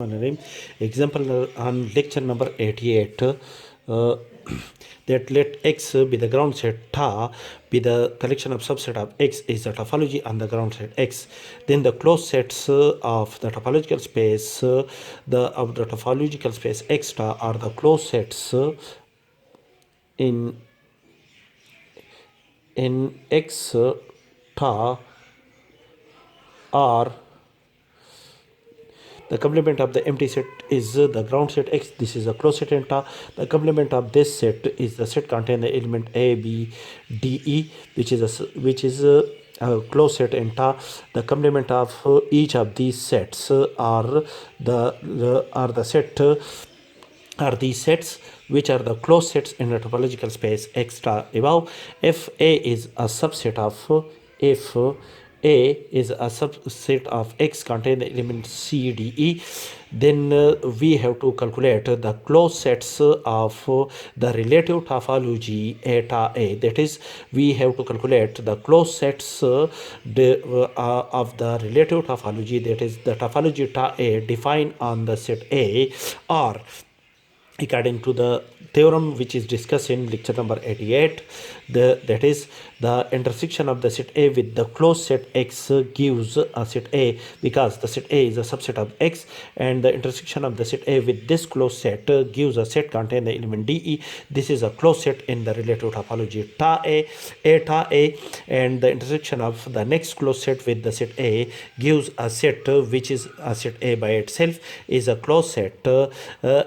Name. Example on lecture number 88. That let X be the ground set ta be the collection of subset of X is the topology on the ground set X. Then the closed sets of the topological space of the topological space X ta are the closed sets in X ta are the complement of the empty set is the ground set X. This is a closed set and ta. The complement of this set is the set contain the element A, B, D, E, which is a closed set and ta. The complement of each of these sets are these sets which are the closed sets in the topological space X star above. If A is a subset of X contain the element C, D, E, then we have to calculate the closed sets of the relative topology eta A. That is, we have to calculate the closed sets of the relative topology, that is the topology ta A defined on the set A, or according to the theorem which is discussed in lecture number 88, that is the intersection of the set A with the closed set X gives a set A, because the set A is a subset of X, and the intersection of the set A with this closed set gives a set containing the element DE. This is a closed set in the relative topology ta A, and the intersection of the next closed set with the set A gives a set which is a set A by itself is a closed set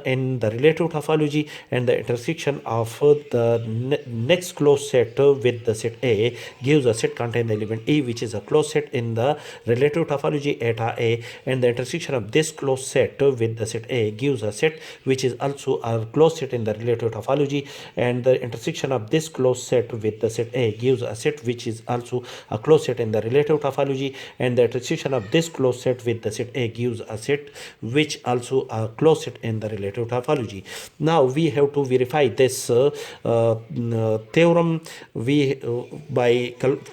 in the relative topology, and the intersection of the next closed set with the set A gives a set containing the element E, which is a closed set in the relative topology eta A, and the intersection of this closed set with the set A gives a set which is also a closed set in the relative topology, and the intersection of this closed set with the set A gives a set which is also a closed set in the relative topology, and the intersection of this closed set with the set A gives a set which also a closed set in the relative topology. Now we have to verify this theorem.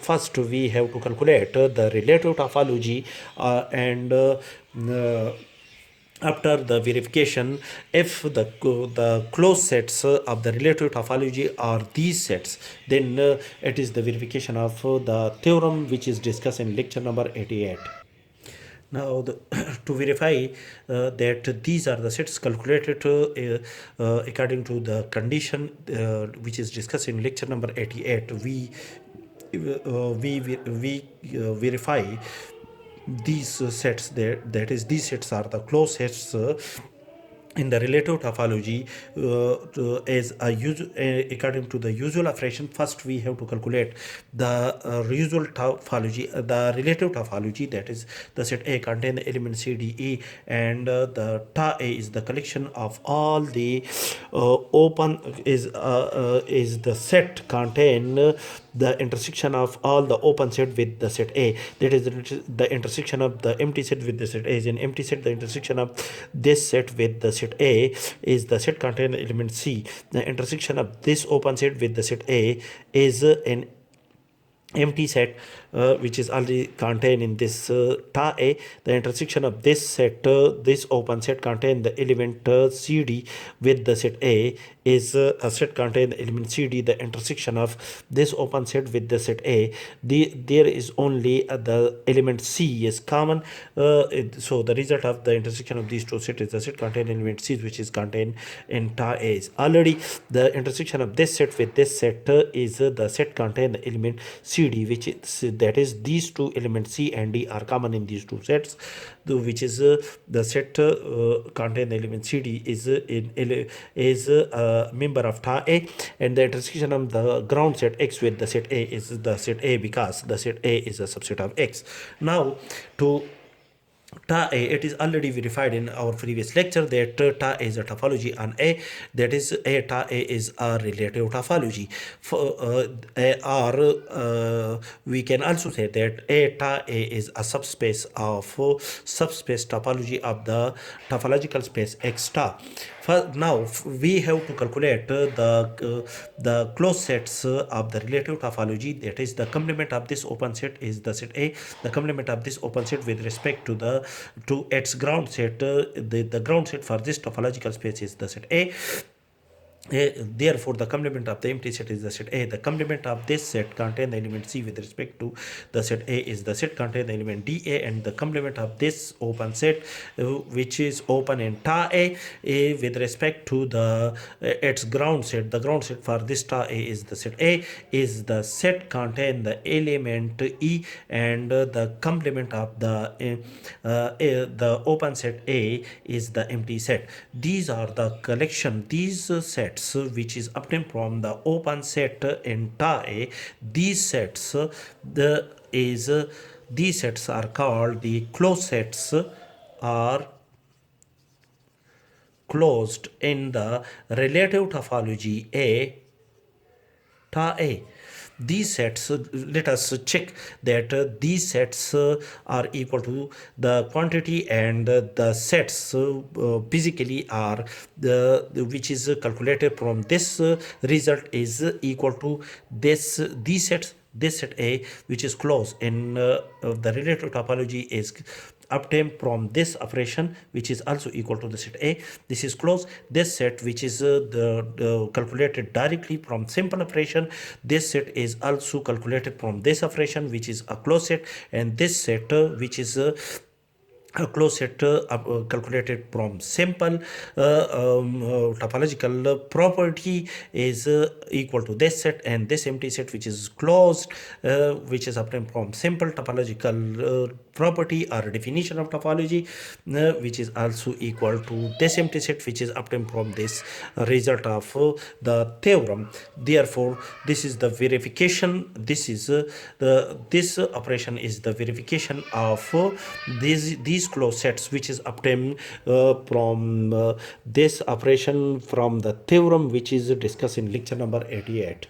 First we have to calculate the relative topology and after the verification, if the closed sets of the relative topology are these sets, then it is the verification of the theorem which is discussed in lecture number 88. Now, to verify that these are the sets calculated according to the condition which is discussed in lecture number 88, we verify these sets there. That is, these sets are the closed sets in the relative topology as according to the usual operation. First we have to calculate the usual topology, the relative topology, that is the set A contain the element C, D, E, and the ta A is the collection of all the is the set contain the intersection of all the open set with the set A. That is the intersection of the empty set with the set A is an empty set. The intersection of this set with the set A is the set containing the element C. The intersection of this open set with the set A is an empty set which is already contained in this ta A. The intersection of this set, this open set contain the element CD with the set A is a set contain the element CD. The intersection of this open set with the set A, there is only the element C is common. So the result of the intersection of these two sets is the set contain element C, which is contained in ta A. Is already the intersection of this set with this set is the set contain the element CD, which is, that is, these two elements C and D are common in these two sets, which is the set contain the element CD is a member of ta A, and the intersection of the ground set X with the set A is the set A, because the set A is a subset of X. Now, to ta A, it is already verified in our previous lecture that ta A is a topology on A, that is ta A is a relative topology. Or we can also say that ta A is a subspace topology of the topological space X ta. Now we have to calculate the closed sets of the relative topology, that is the complement of this open set is the set A. The complement of this open set with respect to the to its ground set. The ground set for this topological space is the set A. Therefore, the complement of the empty set is the set A. The complement of this set contain the element C with respect to the set A is the set contain the element dA, and the complement of this open set, which is open in ta A, with respect to the its ground set. The ground set for this ta A is the set A, is the set contain the element E, and the complement of the open set A is the empty set. These are the collection, these sets which is obtained from the open set in ta A. These sets these sets are called the closed sets, are closed in the relative topology A ta A. These sets, let us check that these sets are equal to the quantity, and the sets physically are which is calculated from this result is equal to these sets. This set A, which is closed in the relative topology, is obtained from this operation, which is also equal to the set A. This is closed. This set, which is the calculated directly from simple operation, this set is also calculated from this operation, which is a closed set, and this set which is a closed set calculated from simple topological property is equal to this set, and this empty set which is closed, which is obtained from simple topological property or definition of topology, which is also equal to this empty set which is obtained from this result of the theorem. Therefore, this is the verification. This is this operation is the verification of these closed sets, which is obtained from this operation from the theorem, which is discussed in lecture number 88.